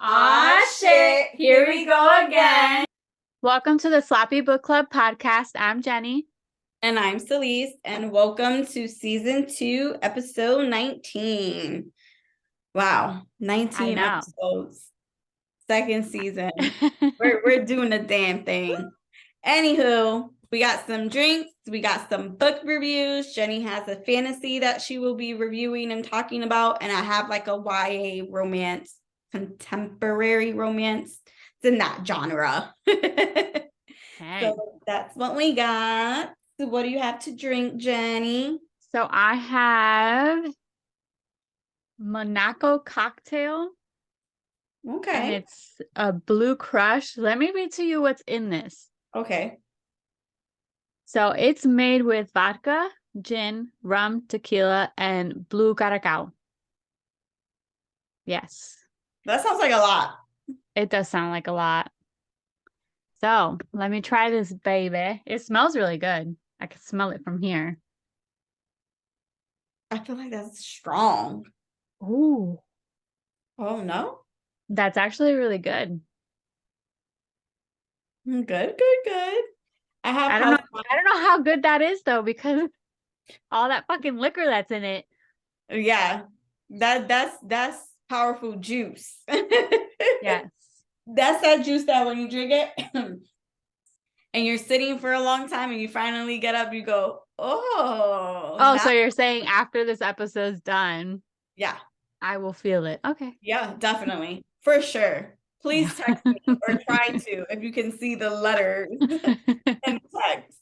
Aw, shit. Here we go again. Welcome to the Sloppy Book Club podcast. I'm Jenny. And I'm Celese. And welcome to season 2, episode 19. Wow. 19 episodes. Second season. We're doing a damn thing. Anywho, we got some drinks. We got some book reviews. Jenny has a fantasy that she will be reviewing and talking about. And I have like a YA romance, contemporary romance. It's in that genre. So that's what we got. So what do you have to drink, Jenny? So I have Monaco cocktail. Okay. And it's a blue crush. Let me read to you what's in this. Okay. So it's made with vodka, gin, rum, tequila, and blue curacao. Yes. That sounds like a lot. It does sound like a lot. So let me try this, baby. It smells really good. I can smell it from here. I feel like that's strong. Ooh. Oh, no? That's actually really good. Good. I don't know how good that is though, because all that fucking liquor that's in it. Yeah. That's powerful juice. Yes. That's that juice that when you drink it and you're sitting for a long time and you finally get up, you go, oh. So you're saying after this episode's done, yeah, I will feel it. Okay. Yeah, definitely. For sure. Please text me or try to if you can see the letters in text.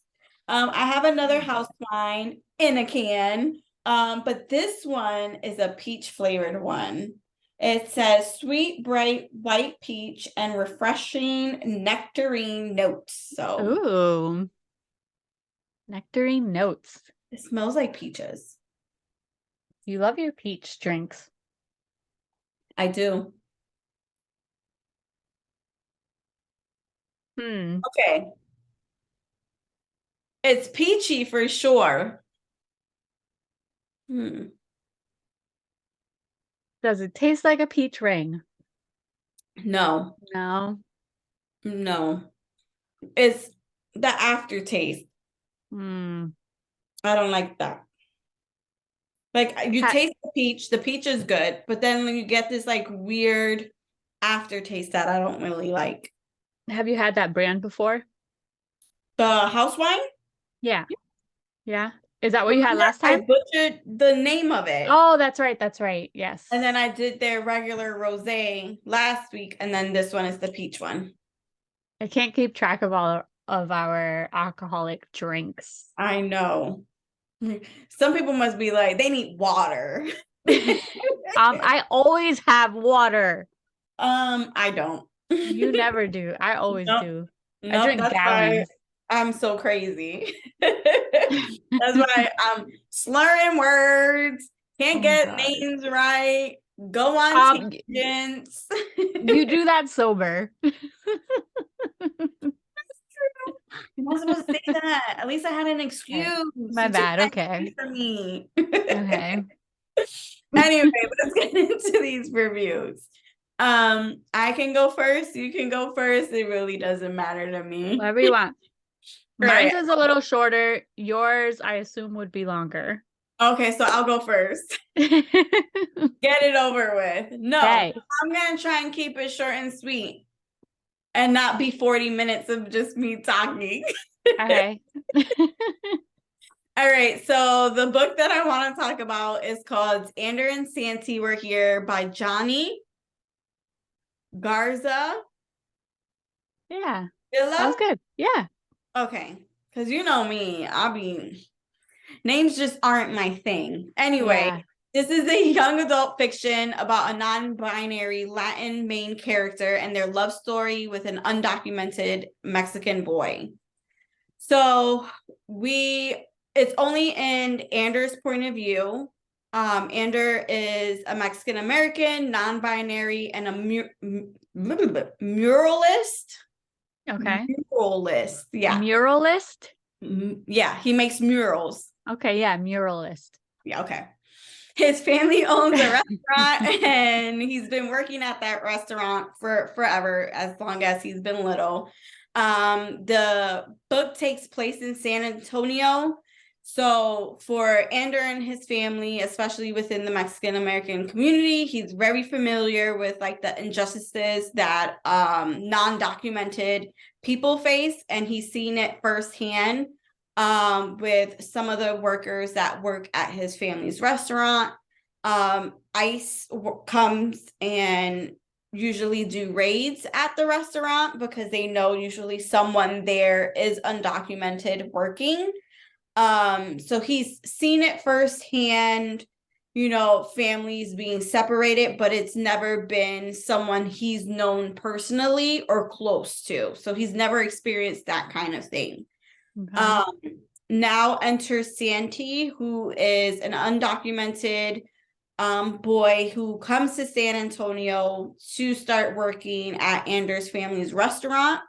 I have another house wine in a can, but this one is a peach flavored one. It says sweet, bright, white peach and refreshing nectarine notes. So, ooh, nectarine notes. It smells like peaches. You love your peach drinks. I do. Okay. It's peachy for sure. Does it taste like a peach ring? No. It's the aftertaste. I don't like that. Like you taste the peach is good, but then when you get this like weird aftertaste that I don't really like. Have you had that brand before? The house wine? Yeah. Is that what you had last time? I butchered the name of it. Oh, that's right. Yes. And then I did their regular rosé last week, and then this one is the peach one. I can't keep track of all of our alcoholic drinks. I know. Some people must be like, they need water. I always have water. I don't. You never do. I always do. I drink gallons. I'm so crazy. That's why I'm slurring words. Can't get names right. Go on tangents. You do that sober. You're not supposed to say that. At least I had an excuse. My bad. Okay. For me. Okay. Anyway, let's get into these reviews. I can go first. You can go first. It really doesn't matter to me. Whatever you want. Mine is a little shorter. Yours, I assume, would be longer. Okay, so I'll go first. Get it over with. No, I'm going to try and keep it short and sweet and not be 40 minutes of just me talking. Okay. All right, so the book that I want to talk about is called Ander Santi Were Here by Jonny Garza. Yeah. Villa? Sounds good. Yeah. Okay, because you know me, names just aren't my thing. Anyway, This is a young adult fiction about a non-binary Latin main character and their love story with an undocumented Mexican boy. So it's only in Ander's point of view. Ander is a Mexican American, non-binary, and a muralist. Okay. Muralist. Yeah. Muralist? Yeah, he makes murals. Okay, yeah, muralist. Yeah, okay. his family owns a restaurant and he's been working at that restaurant for forever, as long as he's been little. The book takes place in San Antonio. So for Ander and his family, especially within the Mexican American community, he's very familiar with like the injustices that non-documented people face, and he's seen it firsthand with some of the workers that work at his family's restaurant. ICE comes and usually do raids at the restaurant because they know usually someone there is undocumented working. So he's seen it firsthand, families being separated, but it's never been someone he's known personally or close to. So he's never experienced that kind of thing. Okay. Now enters Santi, who is an undocumented boy who comes to San Antonio to start working at Ander's family's restaurant.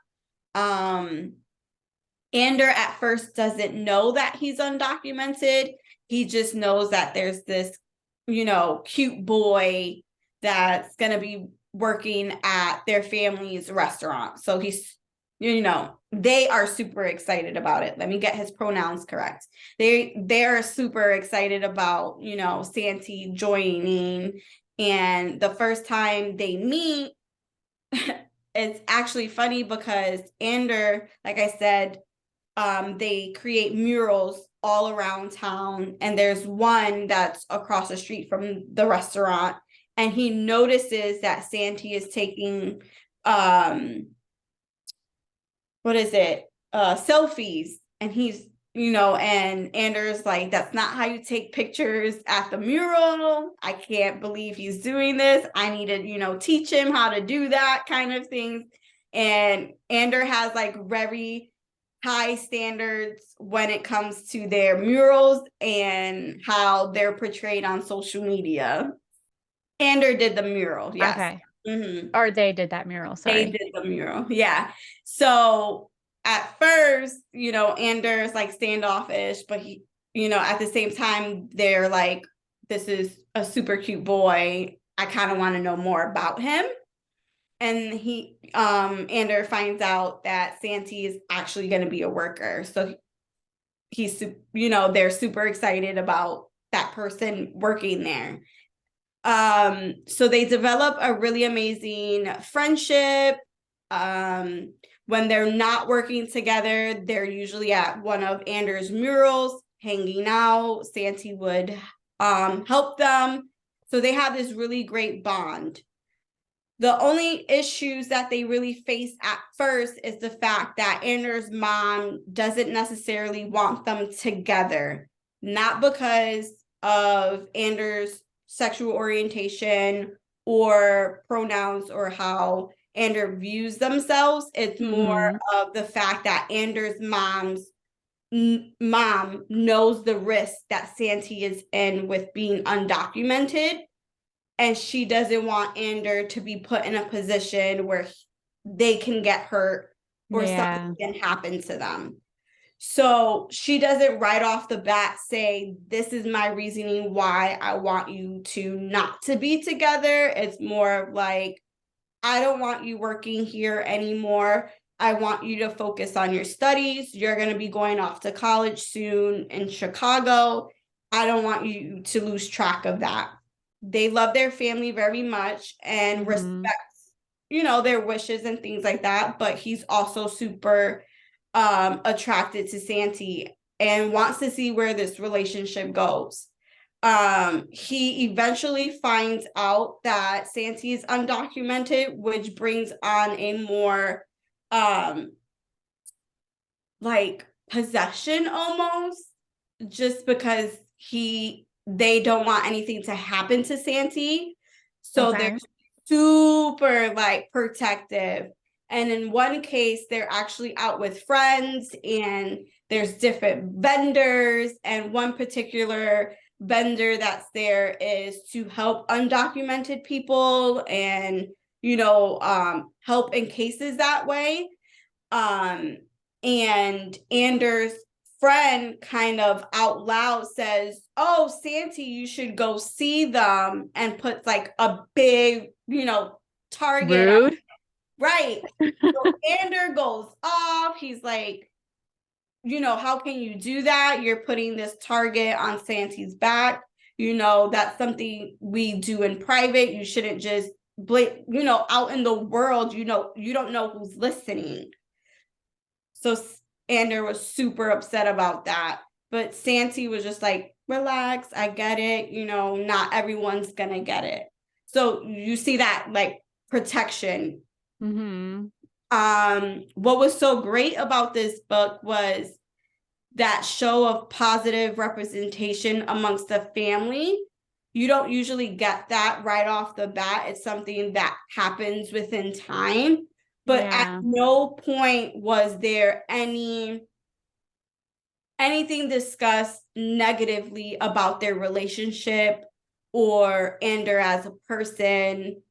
Ander at first doesn't know that he's undocumented. He just knows that there's this, cute boy that's going to be working at their family's restaurant. So he's, they are super excited about it. Let me get his pronouns correct. They're super excited about, Santi joining. And the first time they meet, it's actually funny because Ander, like I said, they create murals all around town, and there's one that's across the street from the restaurant, and he notices that Santi is taking selfies, and he's and Anders like, that's not how you take pictures at the mural. I can't believe he's doing this. I need to teach him how to do that kind of things. And Ander has like very high standards when it comes to their murals and how they're portrayed on social media. Ander did the mural, yes. Okay. Mm-hmm. Or they did that mural, sorry. They did the mural, yeah. So at first, Ander's like standoffish, but he, at the same time, they're like, this is a super cute boy. I kind of want to know more about him. And Ander finds out that Santi is actually going to be a worker. So he's, they're super excited about that person working there. So they develop a really amazing friendship. When they're not working together, they're usually at one of Ander's murals, hanging out. Santi would help them. So they have this really great bond. The only issues that they really face at first is the fact that Ander's mom doesn't necessarily want them together, not because of Ander's sexual orientation or pronouns or how Ander views themselves. It's more of the fact that Ander's mom knows the risk that Santi is in with being undocumented. And she doesn't want Ander to be put in a position where they can get hurt or something can happen to them. So she doesn't right off the bat say, this is my reasoning why I want you to not to be together. It's more like, I don't want you working here anymore. I want you to focus on your studies. You're going to be going off to college soon in Chicago. I don't want you to lose track of that. They love their family very much and respect, their wishes and things like that. But he's also super attracted to Santi and wants to see where this relationship goes. He eventually finds out that Santi is undocumented, which brings on a more like possession almost, just because they don't want anything to happen to Santi. So they're super like protective. And in one case, they're actually out with friends and there's different vendors. And one particular vendor that's there is to help undocumented people and, help in cases that way. And Anders friend kind of out loud says, "Oh, Santi, you should go see them," and puts like a big, target. Rude. Right. So Ander goes off. He's like, how can you do that? You're putting this target on Santi's back. That's something we do in private. You shouldn't just out in the world, you don't know who's listening. So Ander was super upset about that. But Santi was just like, relax, I get it. Not everyone's going to get it. So you see that like protection. Mm-hmm. What was so great about this book was that show of positive representation amongst the family. You don't usually get that right off the bat. It's something that happens within time. But at no point was there anything discussed negatively about their relationship or Ander as a person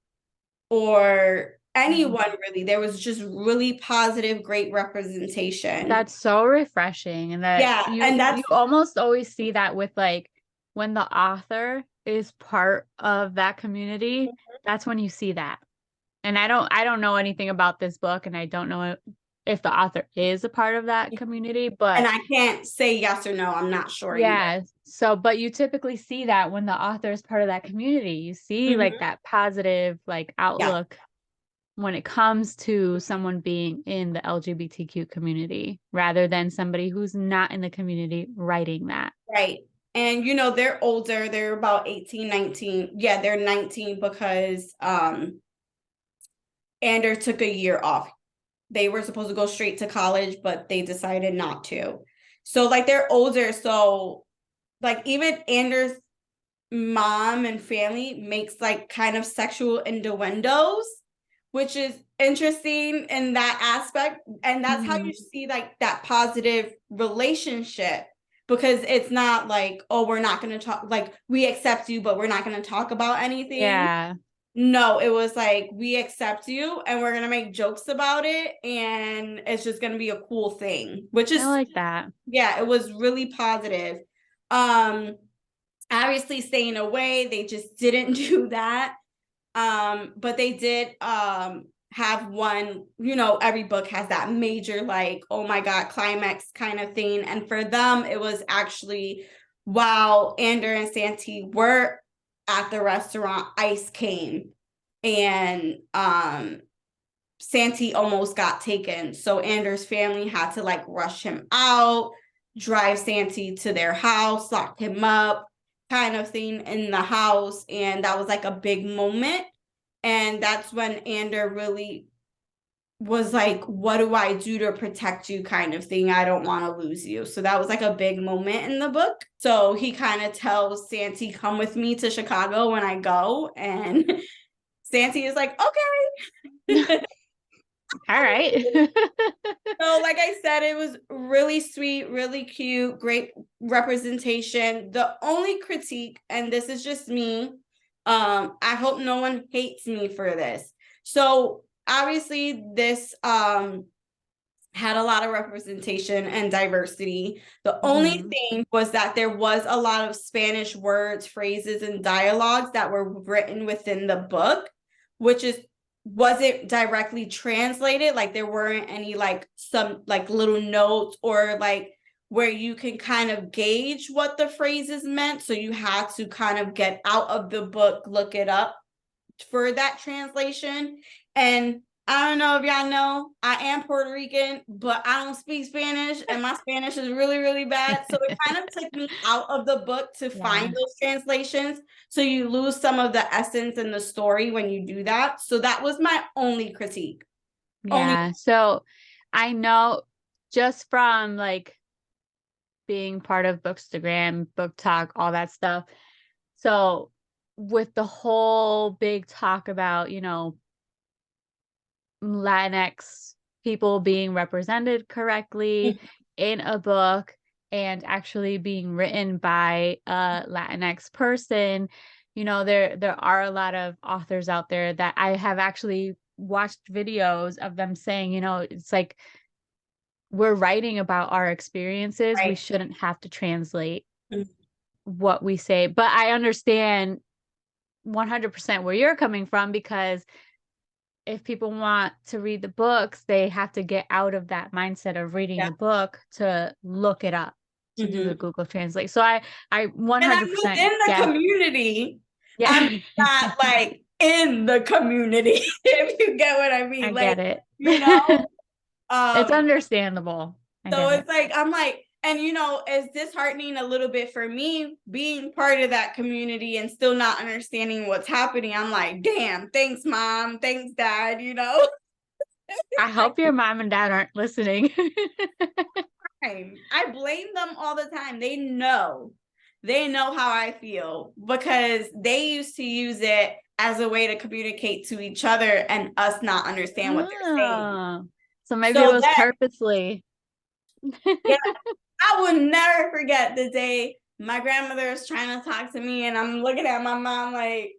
or anyone really. There was just really positive, great representation. That's so refreshing. And that you almost always see that with like when the author is part of that community, that's when you see that. And I don't know anything about this book, and I don't know if the author is a part of that community, but and I can't say yes or no. I'm not sure. Yeah. Either. So, but you typically see that when the author is part of that community, you see like that positive like outlook when it comes to someone being in the LGBTQ community rather than somebody who's not in the community writing that. Right. And, they're older. They're about 18, 19. Yeah, they're 19 because Ander took a year off. They were supposed to go straight to college, but they decided not to. So, like, they're older. So, like, even Ander's mom and family makes, like, kind of sexual innuendos, which is interesting in that aspect. And that's how you see, like, that positive relationship. Because it's not like, oh, we're not going to talk, like, we accept you, but we're not going to talk about anything. Yeah. No, it was like, we accept you and we're going to make jokes about it. And it's just going to be a cool thing, which is, I like that. Yeah, it was really positive. Obviously staying away, they just didn't do that. But they did, have one, every book has that major, like, oh my God, climax kind of thing. And for them, it was actually while Ander and Santi were at the restaurant, ICE came and Santi almost got taken. So Ander's family had to like rush him out, drive Santi to their house, lock him up, kind of thing in the house. And that was like a big moment. And that's when Ander really was like, what do I do to protect you kind of thing? I don't want to lose you. So that was like a big moment in the book. So he kind of tells Santi, come with me to Chicago when I go. And Santi is like, okay. All right. So like I said, it was really sweet, really cute, great representation. The only critique, and this is just me, I hope no one hates me for this. So obviously this had a lot of representation and diversity. The only thing was that there was a lot of Spanish words, phrases, and dialogues that were written within the book, which wasn't directly translated. Like there weren't any like some like little notes or like where you can kind of gauge what the phrases meant. So you had to kind of get out of the book, look it up for that translation. And I don't know if y'all know, I am Puerto Rican, but I don't speak Spanish and my Spanish is really, really bad. So it kind of took me out of the book to find those translations. So you lose some of the essence in the story when you do that. So that was my only critique. Yeah. So I know just from like being part of Bookstagram, Book Talk, all that stuff. So with the whole big talk about, Latinx people being represented correctly in a book and actually being written by a Latinx person, there are a lot of authors out there that I have actually watched videos of them saying, it's like we're writing about our experiences. Right. We shouldn't have to translate what we say. But I understand 100% where you're coming from, because if people want to read the books, they have to get out of that mindset of reading the book to look it up, to do the Google Translate. So I 100% and I'm within the community. Yeah. I'm not like in the community, if you get what I mean. I get it. It's understandable. So it's like, I'm like, and it's disheartening a little bit for me being part of that community and still not understanding what's happening. I'm like, damn, thanks, Mom. Thanks, Dad, I hope your mom and dad aren't listening. I blame them all the time. They know how I feel because they used to use it as a way to communicate to each other and us not understand what they're saying. So maybe it was purposely. Yeah, I will never forget the day my grandmother was trying to talk to me and I'm looking at my mom like,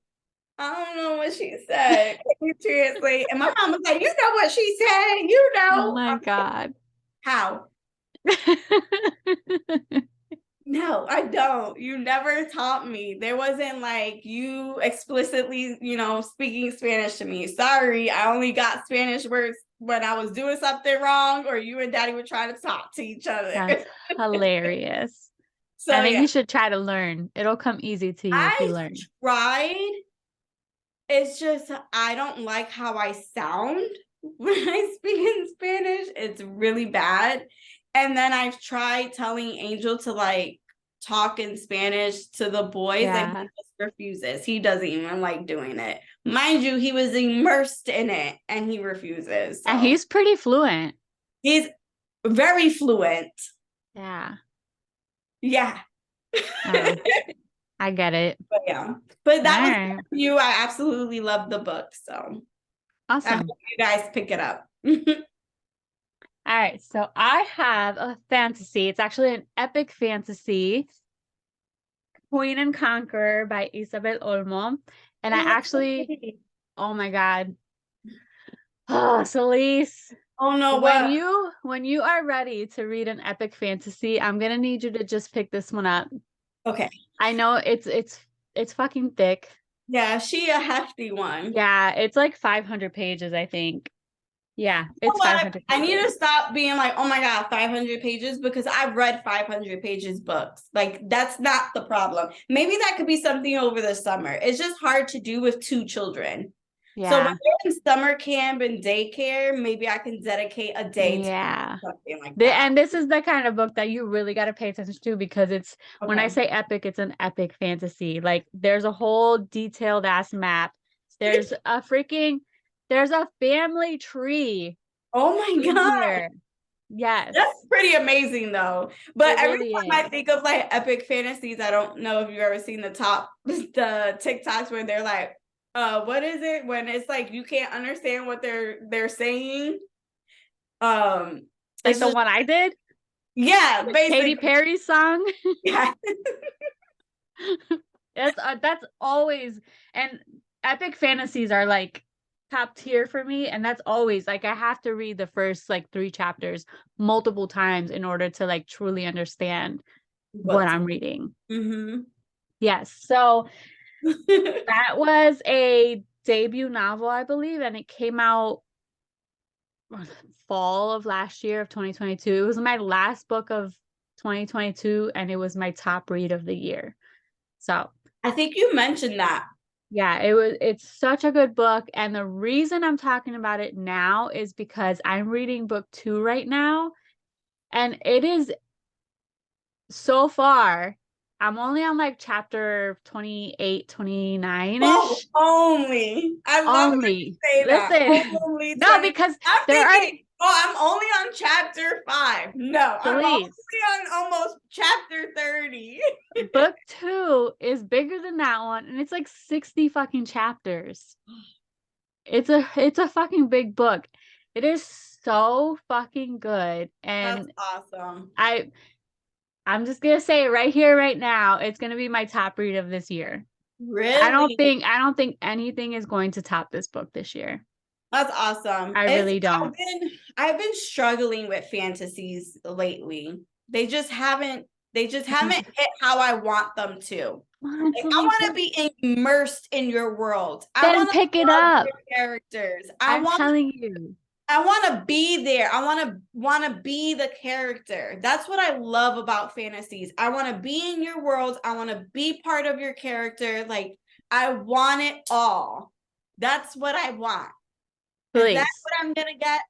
I don't know what she said. Can you translate? And my mom was like, you know what she said, Oh my God. How? No, I don't. You never taught me. There wasn't like you explicitly, speaking Spanish to me. Sorry, I only got Spanish words when I was doing something wrong or you and Daddy were trying to talk to each other. That's hilarious. So I think you should try to learn. It'll come easy to you if you learn. I tried. It's just I don't like how I sound when I speak in Spanish. It's really bad. And then I've tried telling Angel to like talk in Spanish to the boys and he just refuses. He doesn't even like doing it. Mind you, he was immersed in it and he refuses. So. And he's pretty fluent. He's very fluent. Yeah. Yeah. I get it. But yeah. But that was you. I absolutely love the book. So awesome. I hope you guys pick it up. All right, so I have a fantasy. It's actually an epic fantasy, Queen and Conqueror by Isabelle Olmo. And I actually, oh my God. Oh, Celese. Oh no, when you are ready to read an epic fantasy, I'm gonna need you to just pick this one up. Okay. I know it's fucking thick. Yeah, she a hefty one. Yeah, it's like 500 pages, I think. Yeah, it's 500 pages. I need to stop being like, oh my God, 500 pages, because I've read 500 pages books. Like, that's not the problem. Maybe that could be something over the summer. It's just hard to do with 2 children. Yeah. So when they're in summer camp and daycare, maybe I can dedicate a day to something like that. And this is the kind of book that you really got to pay attention to, because it's, when I say epic, it's an epic fantasy. Like, there's a whole detailed ass map. There's a family tree. Oh my God. Here. Yes. That's pretty amazing though. But every time I think of like epic fantasies, I don't know if you've ever seen the TikToks where they're like, what is it when it's like you can't understand what they're saying? Like the one I did? Yeah, basically. Katy Perry's song. Yeah. That's always, and epic fantasies are like top tier for me, and that's always like I have to read the first like 3 chapters multiple times in order to like truly understand what I'm reading. Yes, so that was a debut novel, I believe, and it came out fall of last year of 2022. It was my last book of 2022, and it was my top read of the year. So I think you mentioned that. Yeah, it's such a good book. And the reason I'm talking about it now is because I'm reading book 2 right now. And it is, so far, I'm only on like chapter 28, 29-ish. Oh, only. I love when you say that. Listen, no, because I'm only on chapter 5. No, I'm only on almost chapter 30. Book 2 is bigger than that one, and it's like 60 fucking chapters. It's a fucking big book. It is so fucking good. And that's awesome. I'm just gonna say it right here, right now. It's gonna be my top read of this year. Really? I don't think anything is going to top this book this year. That's awesome. I really don't. I've been struggling with fantasies lately. They just haven't hit how I want them to. Like, I want to be immersed in your world. I want to pick it up. Your characters. I'm telling you. I want to be there. I want to be the character. That's what I love about fantasies. I want to be in your world. I want to be part of your character. Like, I want it all. That's what I want. Please. Is that what I'm going to get?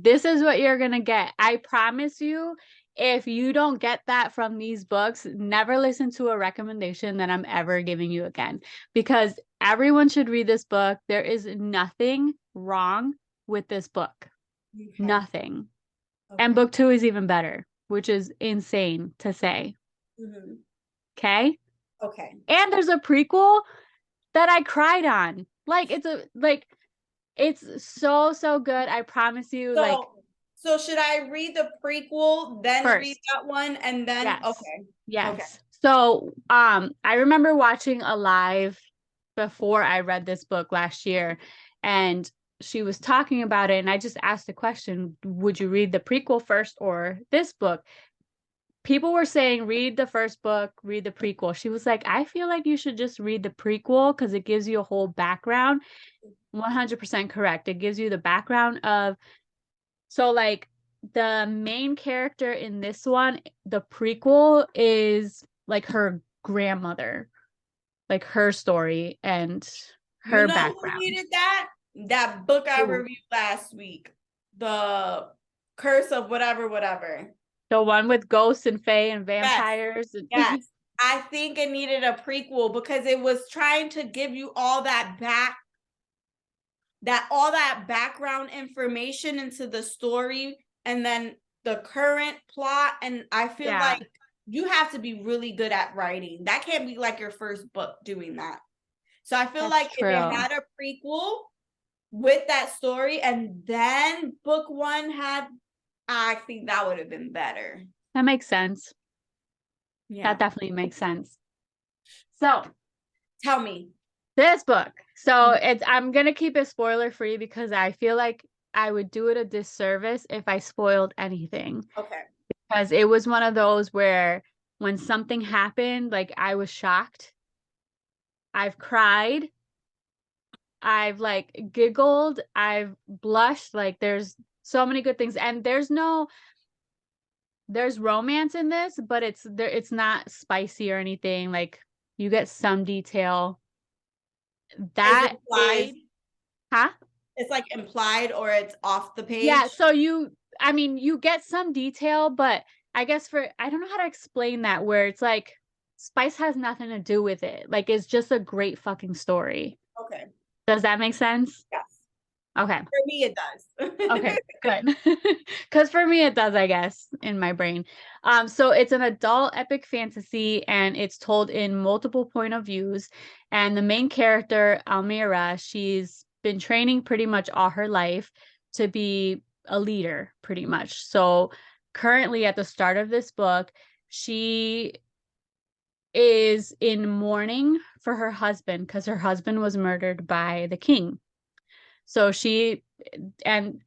This is what you're going to get. I promise you, if you don't get that from these books, never listen to a recommendation that I'm ever giving you again, because everyone should read this book. There is nothing wrong with this book. Okay. Nothing. Okay. And book 2 is even better, which is insane to say. Mm-hmm. Okay? Okay. And there's a prequel that I cried on. Like, it's so good. I promise you. So should I read the prequel, then first read that one, and then yes. Okay. Yes. Okay. So I remember watching a live before I read this book last year, and she was talking about it, and I just asked the question, would you read the prequel first or this book? People were saying, read the first book, read the prequel. She was like, I feel like you should just read the prequel because it gives you a whole background. 100% correct. It gives you the background of, so like the main character in this one, the prequel is like her grandmother, like her story and her background. Who needed that book I reviewed last week, The Curse of whatever. The one with ghosts and fae and vampires. Yes. I think it needed a prequel because it was trying to give you all that background information into the story and then the current plot. And I feel like you have to be really good at writing. That can't be like your first book doing that. So I feel like if it had a prequel with that story and then book 1 had, I think that would have been better. That makes sense. Yeah. That definitely makes sense. So tell me. This book. So I'm going to keep it spoiler free because I feel like I would do it a disservice if I spoiled anything. Okay. Because it was one of those where when something happened, like I was shocked. I've cried. I've like giggled. I've blushed. Like there's so many good things. And there's romance in this, but it's not spicy or anything. Like you get some detail. That is, huh? It's like implied or it's off the page. Yeah, so you get some detail, but I guess I don't know how to explain that, where it's like spice has nothing to do with it. Like it's just a great fucking story. Okay. Does that make sense? Yes. Okay. For me, it does. Okay, good. Because for me, it does, I guess, in my brain. So it's an adult epic fantasy, and it's told in multiple point of views. And the main character, Almira, she's been training pretty much all her life to be a leader, pretty much. So currently, at the start of this book, she is in mourning for her husband because her husband was murdered by the king. So and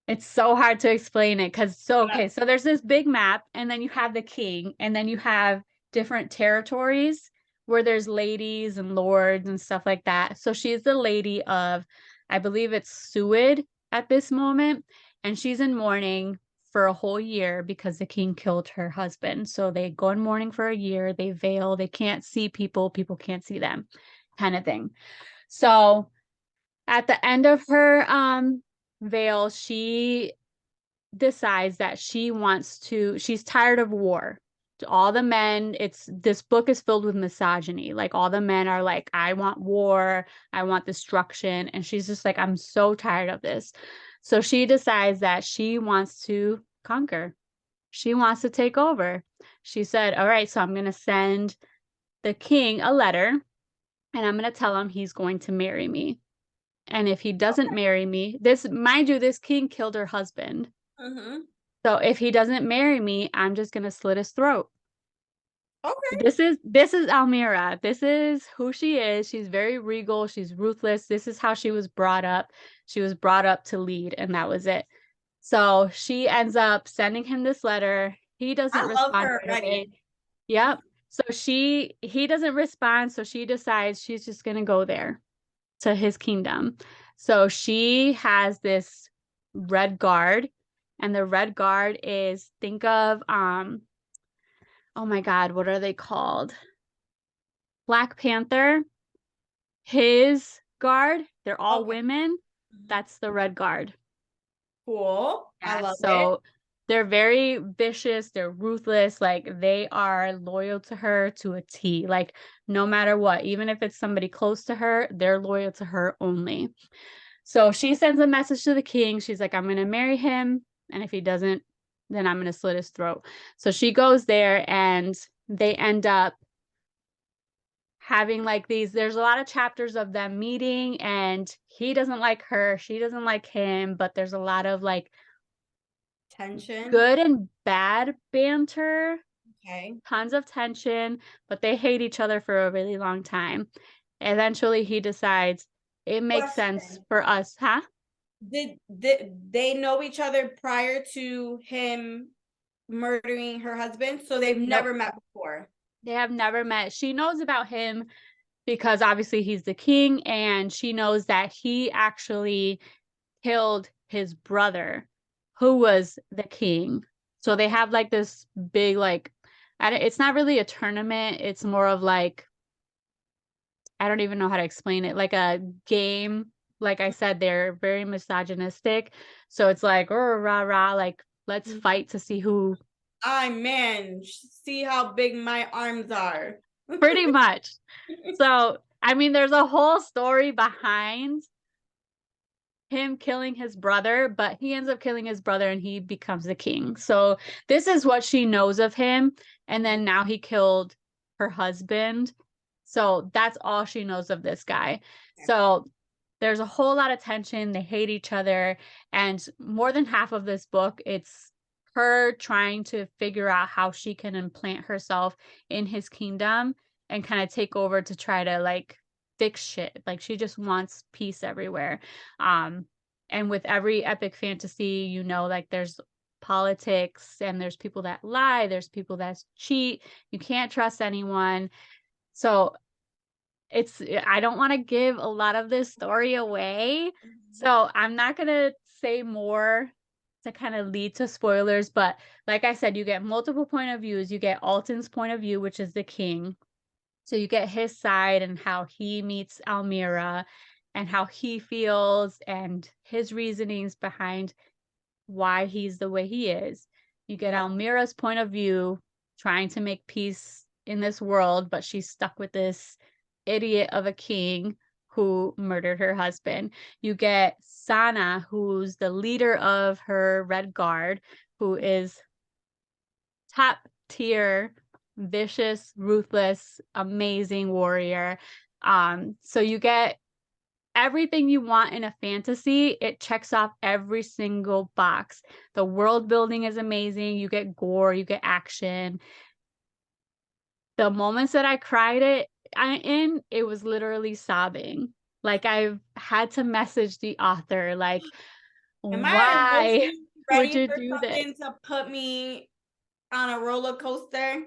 it's so hard to explain it because so there's this big map, and then you have the king, and then you have different territories where there's ladies and lords and stuff like that. So she's the lady of, I believe it's Suid at this moment, and she's in mourning for a whole year because the king killed her husband. So they go in mourning for a year, they veil, they can't see people can't see them, kind of thing. So at the end of her veil, she decides that she's tired of war. To all the men, this book is filled with misogyny. Like all the men are like, I want war, I want destruction. And she's just like, I'm so tired of this. So she decides that she wants to conquer. She wants to take over. She said, all right, so I'm going to send the king a letter, and I'm going to tell him he's going to marry me. And if he doesn't marry me, this king killed her husband. Mm-hmm. So if he doesn't marry me, I'm just going to slit his throat. Okay. This is Almira. This is who she is. She's very regal. She's ruthless. This is how she was brought up. She was brought up to lead, and that was it. So she ends up sending him this letter. He doesn't respond right away. Yep. So he doesn't respond. So she decides she's just gonna go there to his kingdom. So she has this red guard, and the red guard is, think of oh my God, what are they called? Black Panther, his guard, they're all women. That's the red guard. Cool. Yeah, I love it. They're very vicious. They're ruthless. Like, they are loyal to her to a T. Like, no matter what, even if it's somebody close to her, they're loyal to her only. So she sends a message to the king. She's like, I'm going to marry him. And if he doesn't, then I'm going to slit his throat. So she goes there, and they end up having like these, there's a lot of chapters of them meeting, and he doesn't like her, she doesn't like him, but there's a lot of like tension, good and bad banter. Okay. Tons of tension, but they hate each other for a really long time. Eventually he decides it makes sense for us, huh? Did they know each other prior to him murdering her husband? So they've never met before. They have never met. She knows about him because obviously he's the king, and she knows that he actually killed his brother, who was the king. So they have like this big, like, it's not really a tournament. It's more of like, I don't even know how to explain it, like a game. Like I said, they're very misogynistic. So it's like, oh, rah, rah, like, let's fight to see who. Man, see how big my arms are. Pretty much. So, I mean, there's a whole story behind him killing his brother, but he ends up killing his brother and he becomes the king. So this is what she knows of him. And then now he killed her husband. So that's all she knows of this guy. So there's a whole lot of tension. They hate each other. And more than half of this book, it's her trying to figure out how she can implant herself in his kingdom and kind of take over to try to like fix shit. Like, she just wants peace everywhere. And with every epic fantasy, you know, like, there's politics, and there's people that lie, there's people that cheat. You can't trust anyone. So I don't want to give a lot of this story away. So I'm not going to say more to kind of lead to spoilers. But like I said, you get multiple point of views. You get Alton's point of view, which is the king. So you get his side and how he meets Almira and how he feels and his reasonings behind why he's the way he is. You get Almira's point of view, trying to make peace in this world, but she's stuck with this idiot of a king who murdered her husband. You get Sana, who's the leader of her Red Guard, who is top tier, vicious, ruthless, amazing warrior. So you get everything you want in a fantasy. It checks off every single box. The world building is amazing. You get gore, you get action. The moments that I cried it was literally sobbing. Like, I've had to message the author, like, why would you do this? To put me on a roller coaster.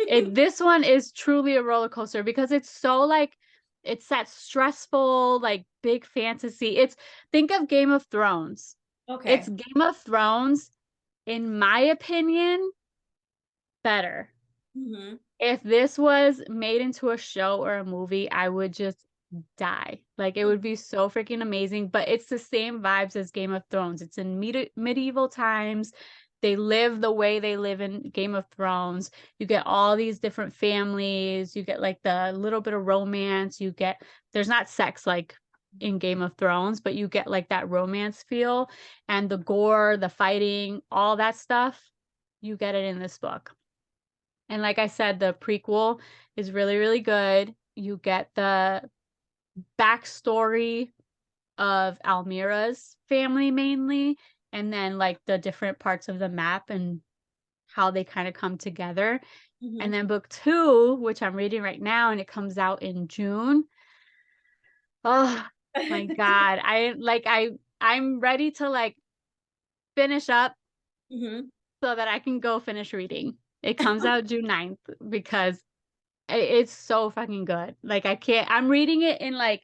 This one is truly a roller coaster because it's so like, it's that stressful, like, big fantasy. Think of Game of Thrones. Okay. It's Game of Thrones, in my opinion, better. Mm-hmm. If this was made into a show or a movie, I would just die. Like, it would be so freaking amazing. But it's the same vibes as Game of Thrones. It's in medieval times. They live the way they live in Game of Thrones. You get all these different families. You get like the little bit of romance. There's not sex like in Game of Thrones, but you get like that romance feel, and the gore, the fighting, all that stuff. You get it in this book. And like I said, the prequel is really, really good. You get the backstory of Almira's family mainly, and then like the different parts of the map and how they kind of come together. And then book 2, which I'm reading right now, and it comes out in June. Oh my God. I'm ready to like finish up so that I can go finish reading. It comes out June 9th because it's so fucking good. Like I'm reading it in like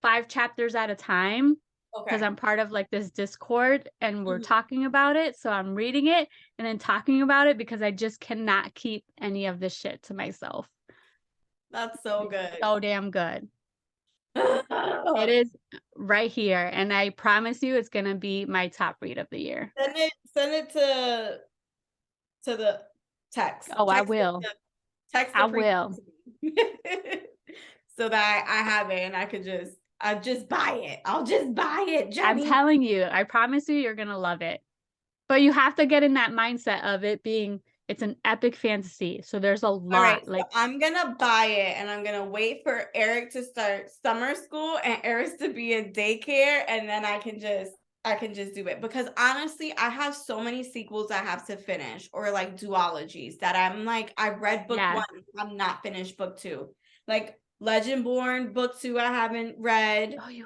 5 chapters at a time because I'm part of like this Discord and we're talking about it. So I'm reading it and then talking about it because I just cannot keep any of this shit to myself. That's so good. So damn good. It is right here. And I promise you it's gonna be my top read of the year. Send it to the text. Oh, I will. I will. So that I have it and I'll just buy it. I'll just buy it, Jenny. I'm telling you, I promise you're gonna love it. But you have to get in that mindset of it being it's an epic fantasy. So there's a lot. Right, so I'm gonna buy it and I'm gonna wait for Eric to start summer school and Eric to be in daycare, and then I can just do it. Because honestly, I have so many sequels I have to finish, or like duologies that I'm like, I read book 1, I'm not finished book 2. Like Legendborn book 2 I haven't read. Oh, you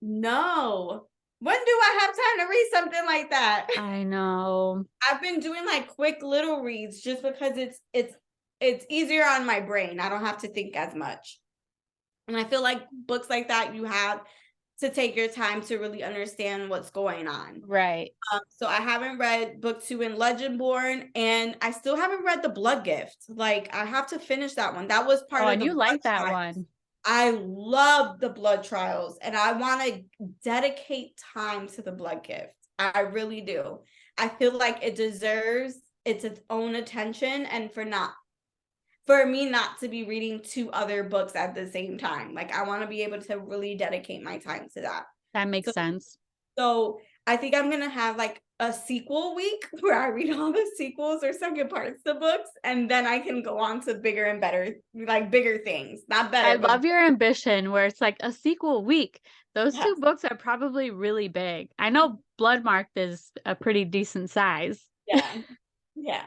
no. When do I have time to read something like that? I know. I've been doing like quick little reads just because it's easier on my brain. I don't have to think as much. And I feel like books like that, you have to take your time to really understand what's going on. Right. So I haven't read book 2 in Legendborn, and I still haven't read The Blood Gift. Like, I have to finish that one. That was part of and the you like that trials. one. I love the Blood Trials, and I want to dedicate time to The Blood Gift. I really do. I feel like it deserves its own attention, and for me not to be reading 2 other books at the same time. Like, I want to be able to really dedicate my time to that. That makes sense. So I think I'm going to have like a sequel week where I read all the sequels or second parts of books, and then I can go on to bigger and better, like bigger things. Not better. I love your ambition where it's like a sequel week. Those 2 books are probably really big. I know Bloodmarked is a pretty decent size. Yeah.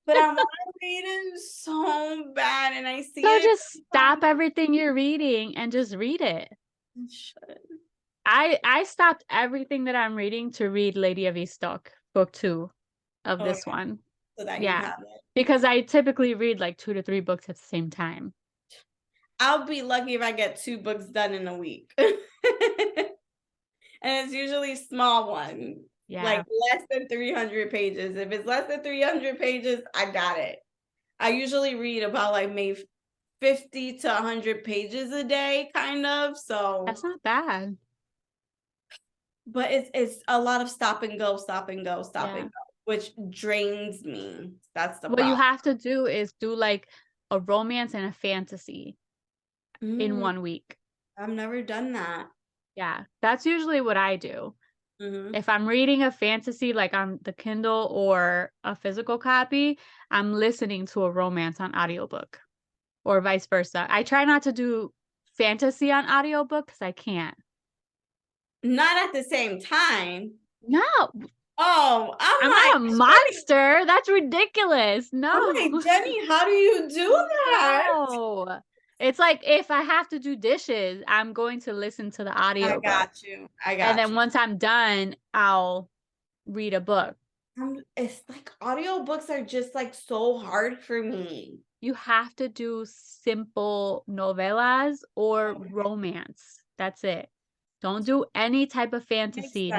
But I want to read it so bad, and I see so it. So just stop everything you're reading and just read it. I should. I stopped everything that I'm reading to read Lady of Eaststock, book 2 of this one. So that you have it. Because I typically read like 2 to 3 books at the same time. I'll be lucky if I get 2 books done in a week. And it's usually small ones. Yeah. Like less than 300 pages. If it's less than 300 pages, I got it. I usually read about like maybe 50 to 100 pages a day, kind of. So that's not bad. But it's a lot of stop and go, which drains me. That's the problem. What you have to do is do like a romance and a fantasy in 1 week. I've never done that. Yeah, that's usually what I do. If I'm reading a fantasy like on the Kindle or a physical copy, I'm listening to a romance on audiobook or vice versa. I try not to do fantasy on audiobook because I can't. Not at the same time. No. Oh, I'm like, not a monster. That's ridiculous. No. I'm like, Jenny, how do you do that? No. It's like if I have to do dishes, I'm going to listen to the audio. I got you. And then once I'm done, I'll read a book. It's like audiobooks are just like so hard for me. You have to do simple novellas or romance. That's it. Don't do any type of fantasy.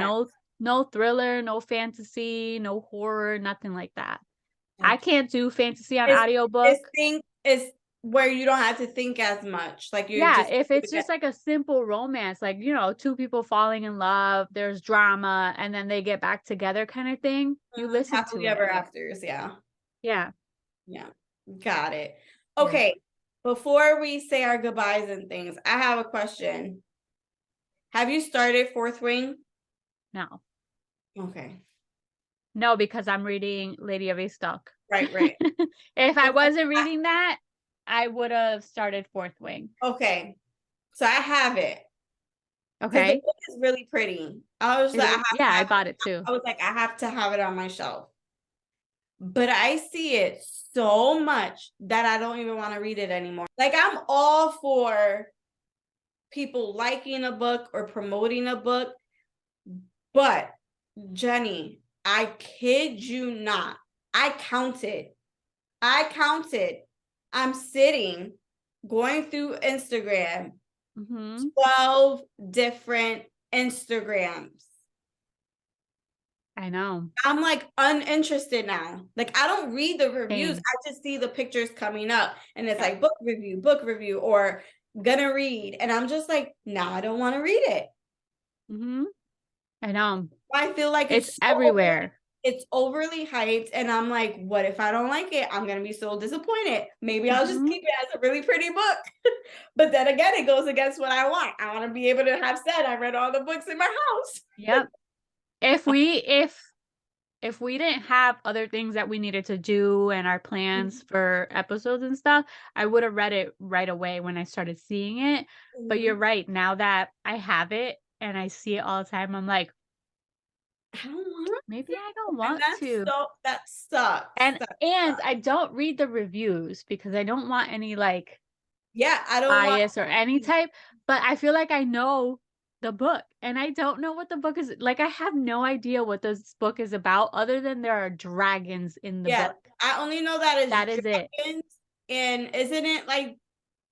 No thriller, no fantasy, no horror, nothing like that. I can't do fantasy on audiobook. It's where you don't have to think as much. Like if it's just like a simple romance, like 2 people falling in love, there's drama, and then they get back together kind of thing. You listen to it. Ever afters, yeah. Got it. Okay, before we say our goodbyes and things, I have a question. Have you started Fourth Wing? No. Okay. No, because I'm reading Lady of Eaststock. Right. If I wasn't reading that, I would have started Fourth Wing. Okay. So I have it. Okay. The book is really pretty. I was like, I bought it too. I was like, I have to have it on my shelf. but I see it so much that I don't even want to read it anymore. Like, I'm all for people liking a book or promoting a book, but Jenny, I kid you not, I counted. I'm sitting, going through Instagram, 12 different Instagrams. I know. I'm like uninterested now. Like, I don't read the reviews. I just see the pictures coming up and it's like book review, or gonna read. And I'm just like, now I don't want to read it. I know. I feel like it's so everywhere. It's overly hyped. And I'm like, what if I don't like it? I'm going to be so disappointed. Maybe I'll just keep it as a really pretty book. But then again, it goes against what I want. I want to be able to have said I read all the books in my house. Yep. If we didn't have other things that we needed to do and our plans for episodes and stuff, I would have read it right away when I started seeing it. But you're right. Now that I have it and I see it all the time, I'm like, I don't want to. Maybe I don't want to. That sucks. And I don't read the reviews because I don't want any I don't bias or any type. But I feel like I know the book and I don't know what the book is. Like, I have no idea what this book is about other than there are dragons in the book. I only know that is it. And isn't it like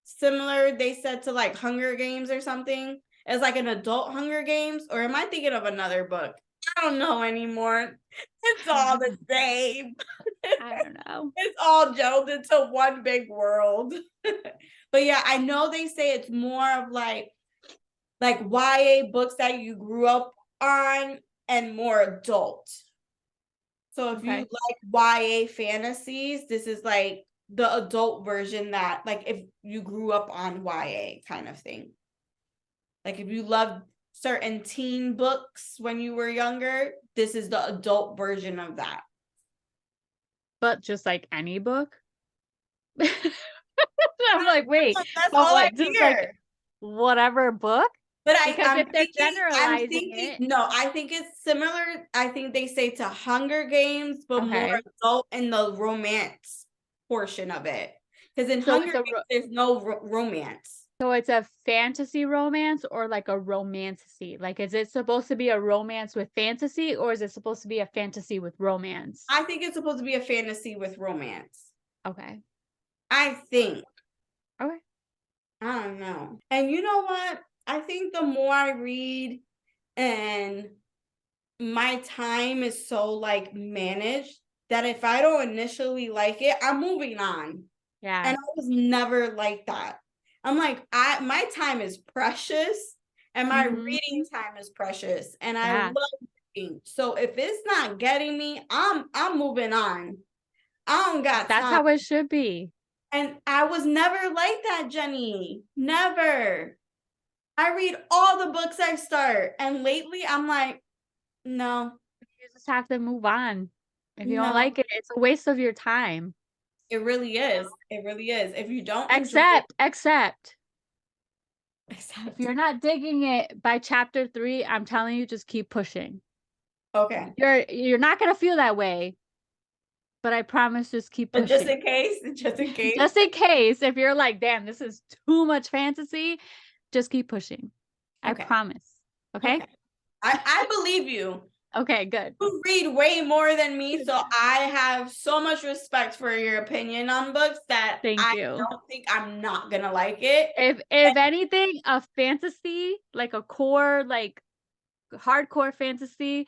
similar, they said, to like Hunger Games or something? It's like an adult Hunger Games, or am I thinking of another book? I don't know anymore. It's all the same. I don't know. It's all gelled into one big world. But yeah, I know they say it's more of like YA books that you grew up on and more adult. So if you like YA fantasies, this is like the adult version, that like if you grew up on YA kind of thing. Like if you loved certain teen books when you were younger, this is the adult version of that. But just like any book? I'm like, wait, that's all I hear. Like whatever book? But if they're generalizing it. No, I think it's similar. I think they say to Hunger Games, but more adult in the romance portion of it. Because in Hunger Games, there's no romance. So it's a fantasy romance or like a romantasy? Like, is it supposed to be a romance with fantasy, or is it supposed to be a fantasy with romance? I think it's supposed to be a fantasy with romance. Okay. I think. Okay. I don't know. And you know what? I think the more I read and my time is so like managed that if I don't initially like it, I'm moving on. Yeah. And I was never like that. I'm like, my time is precious and my reading time is precious. And I love reading. So if it's not getting me, I'm moving on. I don't got time. That's how it should be. And I was never like that, Jenny. Never. I read all the books I start. And lately I'm like, no. You just have to move on. If you don't like it, it's a waste of your time. It really is. It really is. If you don't accept. If you're not digging it by chapter 3, I'm telling you, just keep pushing. Okay. You're not gonna feel that way, but I promise, just keep pushing. But just in case, if you're like, damn, this is too much fantasy, just keep pushing. Okay. I promise. Okay. I believe you. Okay, good. You read way more than me, so I have so much respect for your opinion on books that I don't think I'm not gonna like it. If anything, a fantasy, like a core, like hardcore fantasy,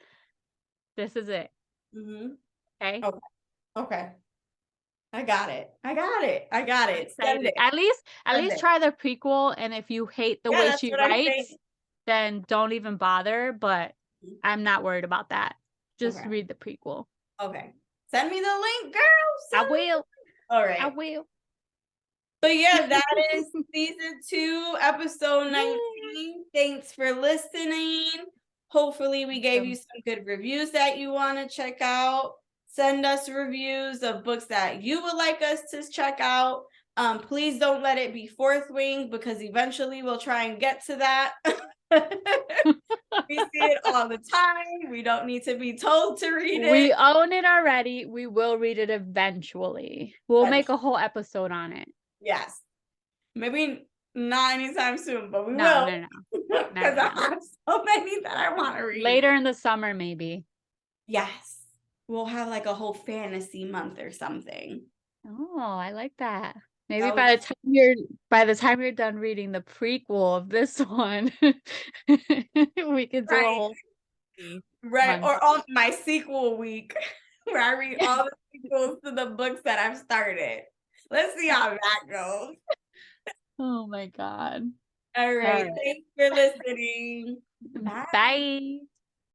this is it. Okay. Okay. I got it. Send it. At least try the prequel, and if you hate the way she writes, then don't even bother. But I'm not worried about that. Just read the prequel. Okay. Send me the link, girl. I will. All right. I will. But yeah, that is season 2, episode 19. Thanks for listening. Hopefully we gave you some good reviews that you want to check out. Send us reviews of books that you would like us to check out. Please don't let it be fourth wing, because eventually we'll try and get to that. We see it all the time. We don't need to be told to read it. We own it already. We will read it eventually. We'll make a whole episode on it. Yes. Maybe not anytime soon, but we will. No. Because I have so many that I want to read. Later in the summer, maybe. Yes. We'll have like a whole fantasy month or something. Oh, I like that. Maybe by the time you're done reading the prequel of this one, we can do a whole month. Or on my sequel week, where I read all the sequels to the books that I've started. Let's see how that goes. Oh my God. All right. Thanks for listening. Bye. Bye.